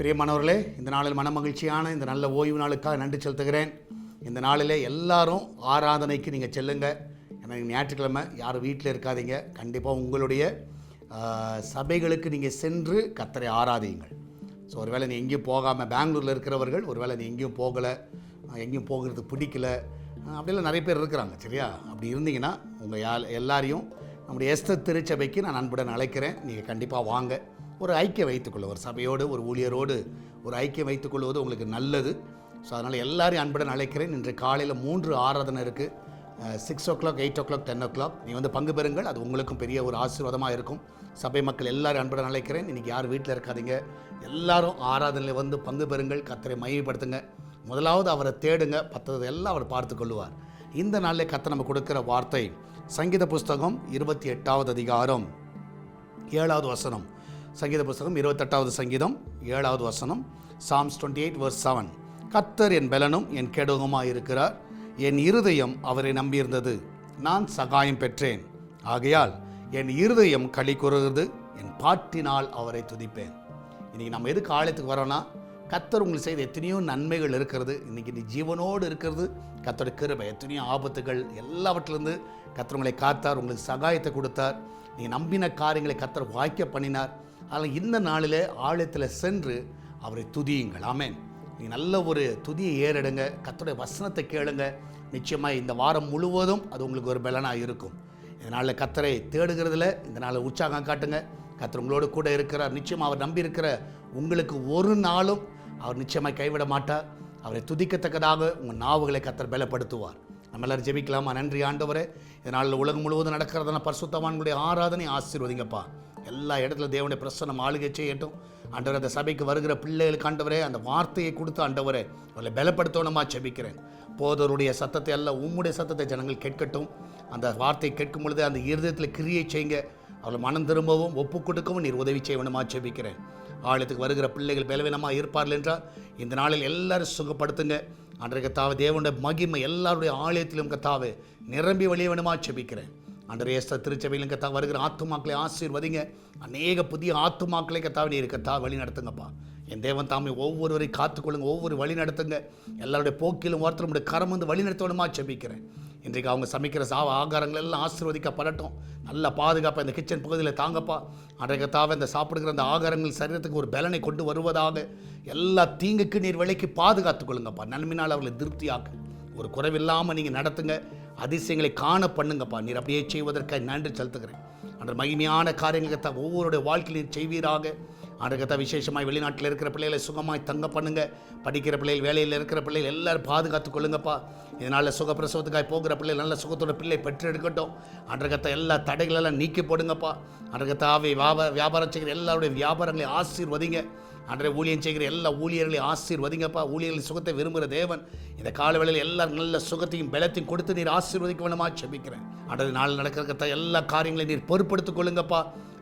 பிரியமானவர்களே, இந்த நாளில் மனமகிழ்ச்சியான இந்த நல்ல ஓய்வு நாளுக்காக நன்றி செலுத்துகிறேன். இந்த நாளில் எல்லாரும் ஆராதனைக்கு நீங்கள் செல்லுங்க. எனக்கு ஞாயிற்றுக்கிழமை யாரும் வீட்டில் இருக்காதீங்க. கண்டிப்பாக உங்களுடைய சபைகளுக்கு நீங்கள் சென்று கர்த்தரை ஆராதியுங்கள். ஸோ ஒருவேளை நீ எங்கேயும் போகாமல், பெங்களூரில் இருக்கிறவர்கள் ஒருவேளை நீ எங்கேயும் போகலை, எங்கேயும் போகிறது பிடிக்கல, அப்படிலாம் நிறைய பேர் இருக்கிறாங்க. சரியா? அப்படி இருந்தீங்கன்னா உங்கள் எல்லாரையும் நம்முடைய எஸ்தர் திருச்சபைக்கு நான் அன்புடன் அழைக்கிறேன். நீங்கள் கண்டிப்பாக வாங்க. ஒரு ஐக்கியம் வைத்துக்கொள்ள, ஒரு சபையோடு ஒரு ஊழியரோடு ஒரு ஐக்கியம் வைத்துக்கொள்வது உங்களுக்கு நல்லது. ஸோ அதனால் எல்லாரையும் அன்புடன் அழைக்கிறேன். இன்று காலையில் 3 ஆராதனை இருக்குது. 6 o'clock, 8 o'clock, 10 o'clock. நீ வந்து பங்கு பெறுங்கள். அது உங்களுக்கும் பெரிய ஒரு ஆசீர்வாதமாக இருக்கும். சபை மக்கள் எல்லாரும் அன்புடன் அழைக்கிறேன். இன்றைக்கி யார் வீட்டில் இருக்காதீங்க, எல்லாரும் ஆராதனையில் வந்து பங்கு பெறுங்கள். கர்த்தரை மகிமைப்படுத்துங்க. முதலாவது அவரை தேடுங்க, மற்றது எல்லாம் அவர் பார்த்து கொள்ளுவார். இந்த நாளில் கர்த்தர் நம்ம கொடுக்குற வார்த்தை சங்கீத புஸ்தகம் 28வது அதிகாரம் 7வது வசனம். சங்கீத புஸ்தகம் 28வது சங்கீதம் 7வது வசனம். Psalms 28 verse 7. கர்த்தர் என் பலனும் என் கேடகமாய் இருக்கிறார். என் இருதயம் அவரை நம்பியிருந்தது, நான் சகாயம் பெற்றேன். ஆகையால் என் இருதயம் களி கூறுகிறது, என் பாட்டினால் அவரை துதிப்பேன். இன்றைக்கி நம்ம எதுக்கு ஆலயத்துக்கு வரோன்னா, கர்த்தர் உங்களுக்கு செய்த எத்தனையோ நன்மைகள் இருக்கிறது. இன்றைக்கி நீ ஜீவனோடு இருக்கிறது கர்த்தரோட கிருபை. எத்தனையோ ஆபத்துகள் எல்லாவற்றிலிருந்து கர்த்தர் உங்களை காத்தார், உங்களுக்கு சகாயத்தை கொடுத்தார். நீங்கள் நம்பின காரியங்களை கர்த்தர் வாய்க்க பண்ணினார். அதனால் இந்த நாளில் ஆலயத்தில் சென்று அவரை துதியுங்கள். ஆமென். நீங்கள் நல்ல ஒரு துதியை ஏறெடுங்க, கர்த்தருடைய வசனத்தை கேளுங்க. நிச்சயமாக இந்த வாரம் முழுவதும் அது உங்களுக்கு ஒரு பலனாக இருக்கும். இதனால் கர்த்தரை தேடுகிறதுல இந்த நாளில் உற்சாகம் காட்டுங்க. கர்த்தர் உங்களோடு கூட இருக்கிறார். நிச்சயமாக அவர் நம்பி இருக்கிற உங்களுக்கு ஒரு நாளும் அவர் நிச்சயமாக கைவிட மாட்டார். அவரை துதிக்கத்தக்கதாக உங்கள் நாவுகளை கர்த்தர் பலப்படுத்துவார். நம்ம எல்லாரும் ஜெபிக்கலாமா? நன்றி ஆண்டவரே, இதனால் உலகம் முழுவதும் நடக்கிறதான பரிசுத்தவான்களுடைய ஆராதனை ஆசீர்வதிங்கப்பா. எல்லா இடத்துல தேவனுடைய பிரசன்னம் ஆளுகை செய்யட்டும். ஆண்டவரே, அந்த சபைக்கு வருகிற பிள்ளைகளுக்கு ஆண்டவரே அந்த வார்த்தையை கொடுத்து ஆண்டவரே அவளை பலப்படுத்தணுமா ஜெபிக்கிறேன். போதருடைய சத்தத்தை அல்ல, உம்முடைய சத்தத்தை ஜனங்கள் கேட்கட்டும். அந்த வார்த்தையை கேட்கும் பொழுது அந்த இருதயத்தில் கிரியை செய்யுங்க. அவளை மனம் திரும்பவும் ஒப்பு கொடுக்கவும் நீர் உதவி செய்யணுமா ஜெபிக்கிறேன். ஆலயத்துக்கு வருகிற பிள்ளைகள் பலவீனமாக இருப்பார்கள் என்றால் இந்த நாளில் எல்லாரும் சுகப்படுத்துங்க. அன்றைய கத்தாவே தேவனுடைய மகிமை எல்லாருடைய ஆலயத்திலும் கத்தாவே நிரம்பி வழிய வேணுமா ஜெபிக்கிறேன். அன்றைய எஸ்தர் திருச்சபையிலும் கத்தா வருகிற ஆத்துமாக்களை ஆசீர்வதிங்க. அநேக புதிய ஆத்துமாக்களை கத்தாவே நீர் கத்தா வழி நடத்துங்கப்பா. என் தேவன் தாமே ஒவ்வொருவரையும் காத்துக்கொள்ளுங்க, ஒவ்வொரு வழி நடத்துங்க. எல்லாருடைய போக்கிலும் ஒருத்தருடைய கரம் வந்து வழி நடத்தணுமா ஜெபிக்கிறேன். இன்றைக்கு அவங்க சமைக்கிற ஆகாரங்கள் எல்லாம் ஆசீர்வதிக்கப்படட்டும். நல்ல பாதுகாப்பாக இந்த கிச்சன் பகுதியில் தாங்கப்பா. அன்றைக்கத்தாவே இந்த சாப்பிடுகிற அந்த ஆகாரங்கள் சரீரத்துக்கு ஒரு பலனை கொண்டு வருவதாக எல்லா தீங்குக்கு நீர் விலைக்கு பாதுகாத்துக் கொள்ளுங்கப்பா. நன்மையினால் அவர்களை திருப்தியாக்கு. ஒரு குறைவில்லாமல் நீங்கள் நடத்துங்க. அதிசயங்களை காண பண்ணுங்கப்பா. நீர் அப்படியே செய்வதற்காக நன்றி செலுத்துகிறேன். அன்ற மகிமையான காரியங்களை ஒவ்வொருடைய வாழ்க்கையில் நீர் செய்வீராக. அன்றைக்கத்தான் விசேஷமாக வெளிநாட்டில் இருக்கிற பிள்ளைகளை சுகமாய் தங்க பண்ணுங்க. படிக்கிற பிள்ளைகள், வேலையில் இருக்கிற பிள்ளைகள் எல்லாரும் பாதுகாத்துக் கொள்ளுங்கப்பா. இதனால் சுகப்பிரசவத்துக்காக போகிற பிள்ளைகள் நல்ல சுகத்தோட பிள்ளை பெற்று எடுக்கட்டும். அன்றைக்கத்தை எல்லா தடைகளெல்லாம் நீக்கி போடுங்கப்பா. அன்றைக்கத்தாவே வியாபாரம் செய்கிற எல்லாருடைய வியாபாரங்களை ஆசீர்வதிங்க. அன்றைய ஊழியம் செய்கிற எல்லா ஊழியர்களையும் ஆசீர்வதிங்கப்பா. ஊழியர்களின் சுகத்தை விரும்புகிற தேவன் இந்த காலவேளையில் எல்லாரும் நல்ல சுகத்தையும் பலத்தையும் கொடுத்து நீர் ஆசீர்வதிக்க வேணுமா ஜெபிக்கிறேன். அன்றைய நாள் நடக்கிறத எல்லா காரியங்களையும் நீர் பொறுப்படுத்திக் கொள்ளுங்கப்பா.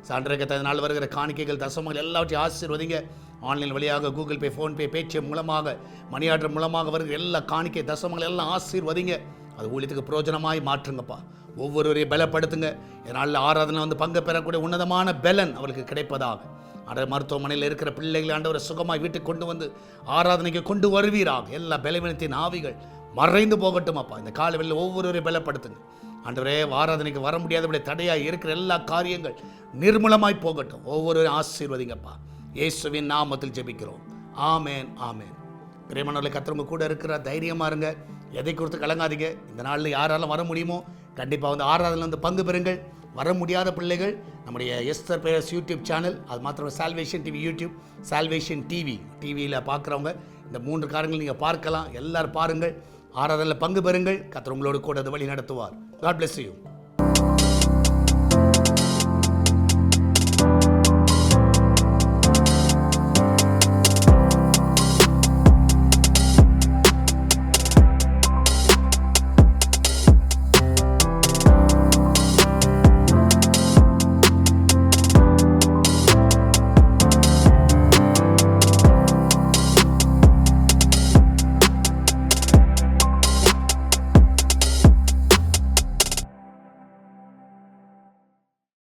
சான்றைக்கத்தை நாள் வருகிற காணிக்கைகள், தசமங்கள் எல்லாவற்றையும் ஆசீர்வதிங்க. ஆன்லைன் வழியாக கூகுள் பே, ஃபோன்பே, பேடிஎம் மூலமாக, மணி ஆர்டர் மூலமாக வருகிற எல்லா காணிக்கை தசமங்கள் எல்லாம் ஆசீர்வதிங்க. அது ஊழியத்துக்கு பிரயோஜனமாய் மாற்றுங்கப்பா. ஒவ்வொருவரையும் பலப்படுத்துங்க. இதனால் ஆராதனை வந்து பங்கு பெறக்கூடிய உன்னதமான பலன் அவருக்கு கிடைப்பதாக. அன்றைய மருத்துவமனையில் இருக்கிற பிள்ளைகள் ஆண்டவரை சுகமாய் வீட்டுக்கு கொண்டு வந்து ஆராதனைக்கு கொண்டு வருவீராக. எல்லா பலவீனத்தின் ஆவிகள் மறைந்து போகட்டும் அப்பா. இந்த காலவெளியில் ஒவ்வொருவரையும் பலப்படுத்துங்க. ஆண்டவரே, ஆராதனைக்கு வர முடியாதபடி தடையாக இருக்கிற எல்லா காரியங்கள் நிர்மூலமாய் போகட்டும். ஒவ்வொருவரையும் ஆசீர்வதிங்கப்பா. இயேசுவின் நாமத்தில் ஜெபிக்கிறோம். ஆமேன், ஆமேன். பிரியமானவர்களே, கர்த்தர் கூட இருக்கிற தைரியமாக இருங்க. எதை குறித்து கலங்காதீங்க. இந்த நாளில் யாராலும் வர முடியுமோ கண்டிப்பாக வந்து ஆராதனையில் வந்து பங்கு பெறுங்கள். வர முடியாத பிள்ளைகள் நம்முடைய எஸ்தர் பிரேயர்ஸ் யூடியூப் சேனல், அது மாத்திரம் சால்வேஷன் டிவி யூடியூப், சால்வேஷன் டிவியில் பார்க்குறவங்க இந்த 3 காரியங்கள் நீங்கள் பார்க்கலாம். எல்லோரும் பாருங்கள், ஆராதனையில் பங்கு பெறுங்கள். கர்த்தர் உங்களோடு கூட வழி நடத்துவார். God bless you.